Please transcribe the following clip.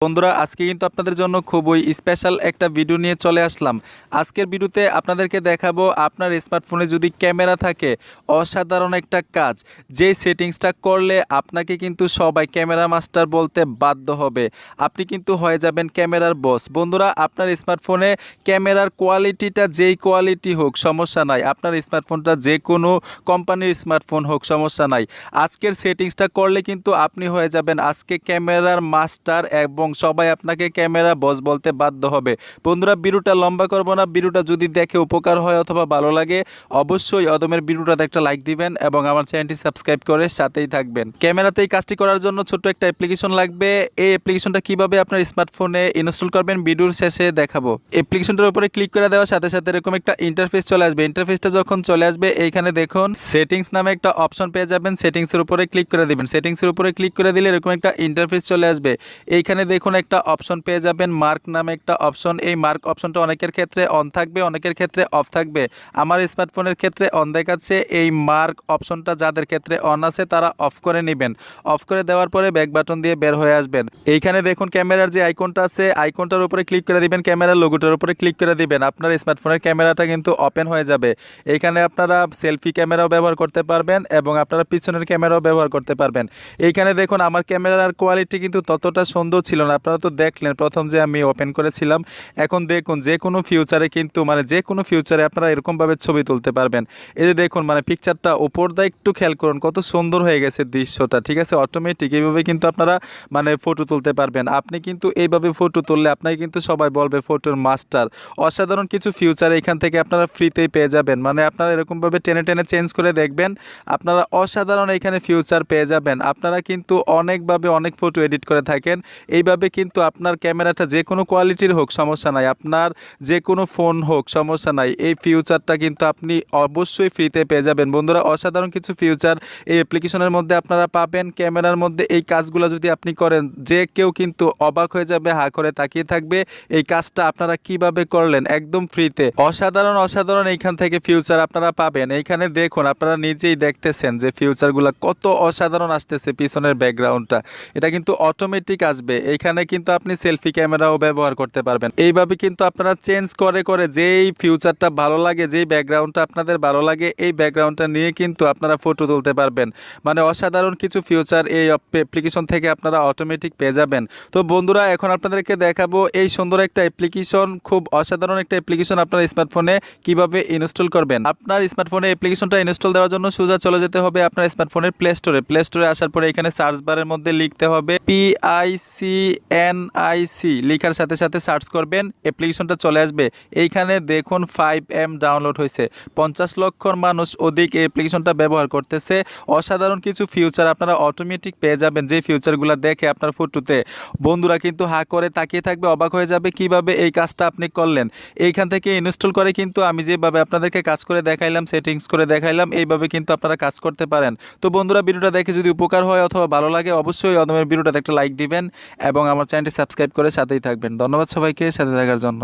বন্ধুরা আজকে কিন্তু আপনাদের জন্য খুবই স্পেশাল একটা ভিডিও নিয়ে চলে আসলাম। আজকের ভিডিওতে আপনাদেরকে দেখাবো আপনার স্মার্টফোনে যদি ক্যামেরা থাকে, অসাধারণ একটা কাজ, যেই সেটিংসটা করলে আপনাকে কিন্তু সবাই ক্যামেরা মাস্টার বলতে বাধ্য হবে। আপনি কিন্তু হয়ে যাবেন ক্যামেরার বস। বন্ধুরা আপনার স্মার্টফোনে ক্যামেরার কোয়ালিটিটা যেই কোয়ালিটি হোক সমস্যা নাই, আপনার স্মার্টফোনটা যে কোনো কোম্পানির স্মার্টফোন হোক সমস্যা নাই, আজকের সেটিংসটা করলে কিন্তু আপনি হয়ে যাবেন আজকে ক্যামেরার মাস্টার এবং সবাই আপনাকে ক্যামেরা বস বলতে বাধ্য হবে। বন্ধুরা ভিডিওটা লম্বা করব না, ভিডিওটা যদি দেখে উপকার হয় অথবা ভালো লাগে অবশ্যই অদমের ভিডিওটাতে একটা লাইক দিবেন এবং আমার চ্যানেলটি সাবস্ক্রাইব করে সাথেই থাকবেন। ক্যামেরাতে এই কাজটি করার জন্য ছোট্ট একটা অ্যাপ্লিকেশন লাগবে। এই অ্যাপ্লিকেশনটা কিভাবে আপনার স্মার্টফোনে ইনস্টল করবেন ভিডিওর শেষে দেখাবো। অ্যাপ্লিকেশনটার উপরে ক্লিক করে দেওয়ার সাথে সাথে এরকম একটা ইন্টারফেস চলে আসবে। ইন্টারফেসটা যখন চলে আসবে এইখানে দেখুন সেটিংস নামে একটা অপশন পেয়ে যাবেন। সেটিংসের উপরে ক্লিক করে দিবেন। সেটিংসের উপরে ক্লিক করে দিলে এরকম একটা ইন্টারফেস চলে আসবে। এইখানে দেখুন একটা অপশন পেয়ে যাবেন মার্ক নামে একটা অপশন। এই মার্ক অপশনটা অনেকের ক্ষেত্রে অন থাকবে, অনেকের ক্ষেত্রে অফ থাকবে। আমার স্মার্টফোনের ক্ষেত্রে অন দেখাচ্ছে। এই মার্ক অপশনটা যাদের ক্ষেত্রে অন আছে তারা অফ করে নেবেন। অফ করে দেওয়ার পরে ব্যাক বাটন দিয়ে বের হয়ে আসবেন। এইখানে দেখুন ক্যামেরার যে আইকনটা আছে আইকনটার উপরে ক্লিক করে দিবেন, ক্যামেরার লোগোটার উপরে ক্লিক করে দিবেন। আপনার স্মার্টফোনের ক্যামেরাটা কিন্তু ওপেন হয়ে যাবে। এইখানে আপনারা সেলফি ক্যামেরাও ব্যবহার করতে পারবেন এবং আপনারা পিছনের ক্যামেরাও ব্যবহার করতে পারবেন। এইখানে দেখুন আমার ক্যামেরার কোয়ালিটি কিন্তু ততটা সুন্দর ছিল না, আপনারা তো দেখলেন প্রথম যে আমি ওপেন করেছিলাম। এখন দেখুন যে কোনো ফিউচারে কিন্তু যে কোনো ফিউচারে আপনারা এরকমভাবে ছবি তুলতে পারবেন। এই যে দেখুন পিকচারটা উপর দিয়ে একটু খেয়াল করুন কত সুন্দর হয়ে গেছে দৃশ্যটা, ঠিক আছে। অটোমেটিক এইভাবে কিন্তু আপনারা ফটো তুলতে পারবেন। আপনি কিন্তু এইভাবে ফটো তুললে আপনাকে কিন্তু সবাই বলবে ফটোর মাস্টার। অসাধারণ কিছু ফিউচার এখান থেকে আপনারা ফ্রিতেই পেয়ে যাবেন। আপনারা এরকমভাবে টেনে টেনে চেঞ্জ করে দেখবেন, আপনারা অসাধারণ এখানে ফিউচার পেয়ে যাবেন। আপনারা কিন্তু অনেকভাবে অনেক ফটো এডিট করে থাকেন, এইভাবে কিন্তু আপনার ক্যামেরাটা যে কোনো কোয়ালিটির হোক সমস্যা নাই, আপনার যে কোনো ফোন হোক সমস্যা নাই, এই ফিউচারটা কিন্তু আপনি অবশ্যই ফ্রিতে পেয়ে যাবেন। বন্ধুরা অসাধারণ কিছু ফিউচার এই অ্যাপ্লিকেশনের মধ্যে আপনারা পাবেন। ক্যামেরার মধ্যে এই কাজগুলো যদি আপনি করেন যে কেউ কিন্তু অবাক হয়ে যাবে, হা করে তাকিয়ে থাকবে এই কাজটা আপনারা কিভাবে করলেন একদম ফ্রিতে। অসাধারণ অসাধারণ এইখান থেকে ফিউচার আপনারা পাবেন। এইখানে দেখুন আপনারা নিজেই দেখতেছেন যে ফিউচারগুলো কত অসাধারণ আসতেছে। পিছনের ব্যাকগ্রাউন্ডটা এটা কিন্তু অটোমেটিক আসবে। এইখানে কিন্তু আপনি সেলফি ক্যামেরাও ব্যবহার করতে পারবেন। এইভাবে কিন্তু আপনারা চেঞ্জ করে করে যেই ফিউচারটা ভালো লাগে, যেই ব্যাকগ্রাউন্ডটা আপনাদের ভালো লাগে এই ব্যাকগ্রাউন্ডটা নিয়ে কিন্তু আপনারা ফটো তুলতে পারবেন। অসাধারণ কিছু ফিউচার এই অ্যাপ্লিকেশন থেকে আপনারা অটোমেটিক পেয়ে যাবেন। তো বন্ধুরা এখন আপনাদেরকে দেখাবো এই সুন্দর একটা অ্যাপ্লিকেশন, খুব অসাধারণ একটা অ্যাপ্লিকেশন আপনার স্মার্টফোনে কিভাবে ইনস্টল করবেন। আপনার স্মার্টফোনে অ্যাপ্লিকেশনটা ইনস্টল দেওয়ার জন্য সোজা চলে যেতে হবে আপনার স্মার্টফোনের প্লে স্টোরে। প্লে স্টোরে আসার পরে এখানে সার্চ বারের মধ্যে লিখতে হবে PICNIC, লিখার সাথে সাথে সার্চ করবেন, অ্যাপ্লিকেশনটা চলে আসবে। এইখানে দেখুন 5M ডাউনলোড হয়েছে। 50 লক্ষ মানুষ অধিক এই অ্যাপ্লিকেশনটা ব্যবহার করতেছে। অসাধারণ কিছু ফিউচার আপনারা অটোমেটিক পেয়ে যাবেন, যে ফিউচারগুলো দেখে আপনার ফটোতে বন্ধুরা কিন্তু হা করে তাকিয়ে থাকবে, অবাক হয়ে যাবে কিভাবে এই কাজটা আপনি করলেন। এইখান থেকে ইনস্টল করে কিন্তু আমি যেভাবে আপনাদেরকে কাজ করে দেখাইলাম, সেটিংস করে দেখাইলাম, এইভাবে কিন্তু আপনারা কাজ করতে পারেন। তো বন্ধুরা ভিডিওটা দেখে যদি উপকার হয় অথবা ভালো লাগে অবশ্যই অদমের ভিডিওটাতে একটা লাইক দিবেন এবং আমার চ্যানেলটি সাবস্ক্রাইব করে সাথেই থাকবেন। ধন্যবাদ সবাইকে সাথে থাকার জন্য।